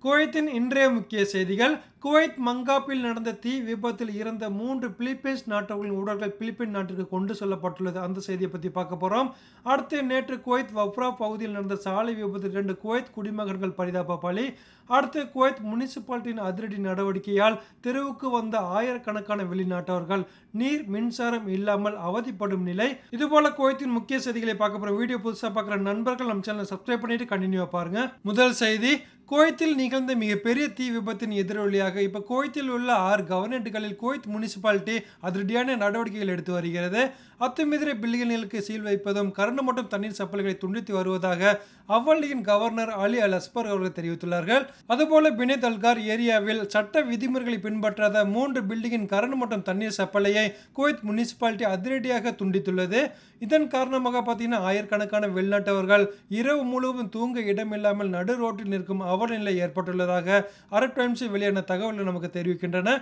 குவைத்தின் இன்றைய முக்கிய செய்திகள். குவைத் மங்காப்பில் நடந்த தீ விபத்தில் இறந்த 3 பிலிப்பைன்ஸ் நாட்டவர்களின் உடல்கள் பிலிப்பைன் நாட்டிற்கு கொண்டு செல்லப்பட்டுள்ளது. அந்த செய்தியை பற்றி பார்க்க போறோம். அடுத்து நேற்று குவைத் வஃப்ரா பகுதியில் நடந்த சாலை விபத்தில் 2 குவைத் குடிமகன்கள் பரிதாப பலி. அடுத்து குவைத் முனிசிபாலிட்டியின் அதிரடி நடவடிக்கையால் தெருவுக்கு வந்த ஆயிரக்கணக்கான வெளிநாட்டவர்கள் நீர் மின்சாரம் இல்லாமல் அவதிப்படும் நிலை. இதுபோல குவைத்தின் முக்கிய செய்திகளை பார்க்க போறோம். வீடியோ புதுசாக பார்க்குற நண்பர்கள் நம்ம சேனலை சப்ஸ்கிரைப் பண்ணிட்டு கண்டினியூ பாருங்க. முதல் செய்தி, குவைத்தில் நிகழ்ந்த மிகப்பெரிய தீ விபத்தின் எதிரொலியாக இப்ப குவைத்தில் உள்ள 6 கவர்னமெண்ட்களில் குவைத் முனிசிபாலிட்டி அதிரடியான நடவடிக்கைகள் எடுத்து வருகிறது. அத்துமீறி பில்டிங்குகளுக்கு சீல் வைப்பதும் கரண்ட் மற்றும் தண்ணீர் சப்ளைகளை துண்டித்து வருவதாக அவ்வள்ளியின் கவர்னர் அலி அல் அஸ்பர் அவர்கள் தெரிவித்துள்ளார்கள். அதுபோல பினேத் அல்கார் ஏரியாவில் சட்ட விதிமுறைகளை பின்பற்றாத 3 பில்டிங்கின் கரண்ட் மற்றும் தண்ணீர் சப்ளையை குவைத் முனிசிபாலிட்டி அதிரடியாக துண்டித்துள்ளது. இதன் காரணமாக பார்த்தீங்கன்னா ஆயிரக்கணக்கான வெளிநாட்டவர்கள் இரவு முழுவதும் தூங்க இடமில்லாமல் நடு ரோட்டில் நிற்கும் அவலநிலை ஏற்பட்டுள்ளதாக அரப் டைம்ஸில் வெளியான தகவல்கள் நமக்கு தெரிவிக்கின்றன.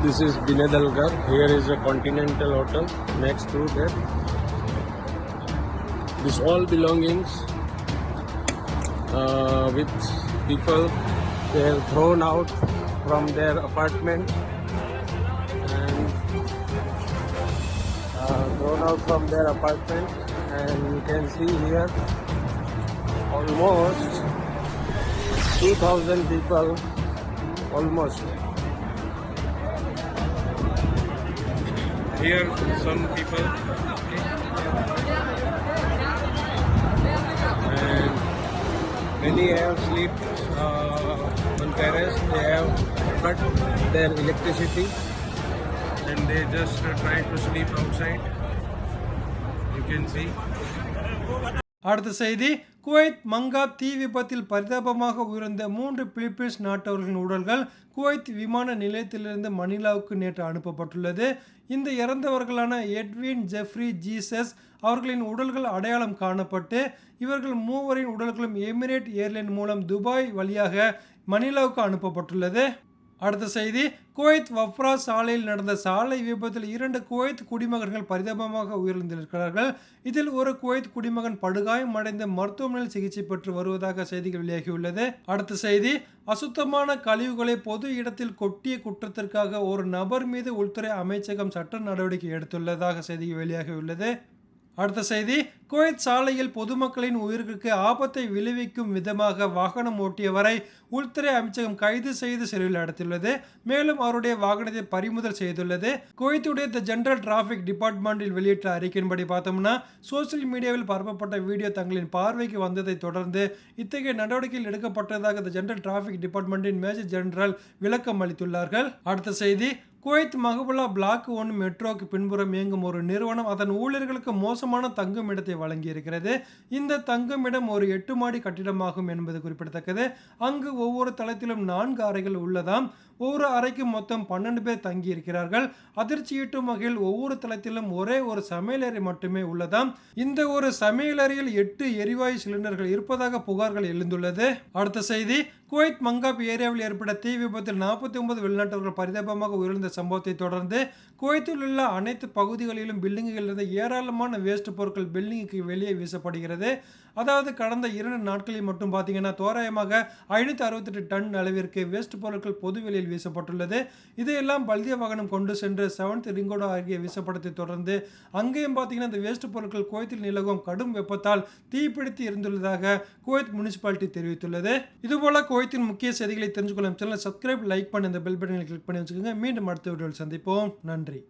This is Binet Algar. Here is a Continental Hotel next to that. This all belongings with people they have thrown out from their apartment and you can see here almost 2,000 people almost. Here some people and many have slept on terrace. They have cut their electricity and they just try to sleep outside. You can see. அடுத்த செய்தி, Kuwait மங்காப் தீ விபத்தில் பரிதாபமாக உயிர்ந்த 3 Philippines நாட்டவர்களின் உடல்கள் Kuwait விமான நிலையத்திலிருந்து மணிலாவுக்கு நேற்று அனுப்பப்பட்டுள்ளது. இந்த இறந்தவர்களான எட்வின் ஜெஃப்ரி ஜீசஸ் அவர்களின் உடல்கள் அடையாளம் காணப்பட்டு இவர்கள் மூவரின் உடல்களும் எமிரேட் ஏர்லைன் மூலம் துபாய் வழியாக மணிலாவுக்கு அனுப்பப்பட்டுள்ளது. அடுத்த செய்தி, குவைத் வஃப்ரா சாலையில் நடந்த சாலை விபத்தில் 2 குவைத் குடிமகன்கள் பரிதாபமாக உயிரிழந்திருக்கிறார்கள். இதில் ஒரு குவைத் குடிமகன் படுகாயம் அடைந்து மருத்துவமனையில் சிகிச்சை பெற்று வருவதாக செய்திகள் வெளியாகியுள்ளது. அடுத்த செய்தி, அசுத்தமான கழிவுகளை பொது இடத்தில் கொட்டிய குற்றத்திற்காக ஒரு நபர் மீது உள்துறை அமைச்சகம் சட்ட நடவடிக்கை எடுத்துள்ளதாக செய்திகள் வெளியாகியுள்ளது. அடுத்த செய்தி, குவைத் சாலையில் பொதுமக்களின் உயிருக்கு ஆபத்தை விளைவிக்கும் விதமாக வாகனம் ஓட்டியவரை உள்துறை அமைச்சகம் கைது செய்து சிறையில் அடைத்துள்ளது. மேலும் அவருடைய வாகனத்தை பறிமுதல் செய்துள்ளது. குவைத்துடைய தி ஜெனரல் டிராஃபிக் டிபார்ட்மெண்டில் வெளியிட்ட அறிக்கையின்படி பார்த்தோம்னா சோசியல் மீடியாவில் பரப்பப்பட்ட வீடியோ தங்களின் பார்வைக்கு வந்ததை தொடர்ந்து இத்தகைய நடவடிக்கைகள் எடுக்கப்பட்டதாக தி ஜெனரல் டிராஃபிக் டிபார்ட்மெண்டின் மேஜர் ஜெனரல் விளக்கம் அளித்துள்ளார்கள். அடுத்த செய்தி, குவைத் மஹபுல்லா பிளாக் 1 மெட்ரோக்கு பின்புறம் இயங்கும் ஒரு நிறுவனம் அதன் ஊழியர்களுக்கு மோசமான தங்கும் இடத்தை வழங்கியிருக்கிறது. இந்த தங்குமிடம் ஒரு 8 மாடி கட்டிடமாகும் என்பது குறிப்பிடத்தக்கது. அங்கு ஒவ்வொரு தளத்திலும் 4 அறைகள் உள்ளதாம். ஒவ்வொரு அறைக்கும் மொத்தம் 12 பேர் தங்கி இருக்கிறார்கள். அதிர்ச்சியூட்டும் வகையில் ஒவ்வொரு தளத்திலும் ஒரே ஒரு சமையலறை மட்டுமே உள்ளதாம். இந்த ஒரு சமையலறையில் 8 எரிவாயு சிலிண்டர்கள் இருப்பதாக புகார்கள் எழுந்துள்ளது. அடுத்த செய்தி, குவைத் மங்காப் ஏரியாவில் ஏற்பட்ட தீ விபத்தில் 49 வெளிநாட்டவர்கள் பரிதாபமாக உயிரிழந்த சம்பவத்தை தொடர்ந்து குவைத்தில் உள்ள அனைத்து பகுதிகளிலும் பில்டிங்குகளில் இருந்த ஏராளமான வேஸ்ட் பொருட்கள் பில்டிங்குக்கு வெளியே வீசப்படுகிறது. அதாவது கடந்த 2 நாட்களில் மட்டும் பார்த்தீங்கன்னா தோராயமாக 568 டன் அளவிற்கு வேஸ்ட் பொருட்கள் பொது வெளியில் வீசப்பட்டுள்ளது. இதையெல்லாம் பல்திய வாகனம் கொண்டு சென்று 7th ரிங்கோடோ ஆகிய வீசப்படத்தை தொடர்ந்து அங்கேயும் பார்த்தீங்கன்னா இந்த வேஸ்ட் பொருட்கள் குவைத்தில் நிலவும் கடும் வெப்பத்தால் தீப்பிடித்து இருந்துள்ளதாக குவைத் முனிசிபாலிட்டி தெரிவித்துள்ளது. இதுபோல குவைத்தின் முக்கிய செய்திகளை தெரிஞ்சுக்கொள்ளும் சேனலை சப்ஸ்கிரைப், லைக் பண்ணி இந்த பெல் பட்டனை கிளிக் பண்ணி வச்சுக்கோங்க. மீண்டும் அடுத்த வீடியோவில் சந்திப்போம். நன்றி.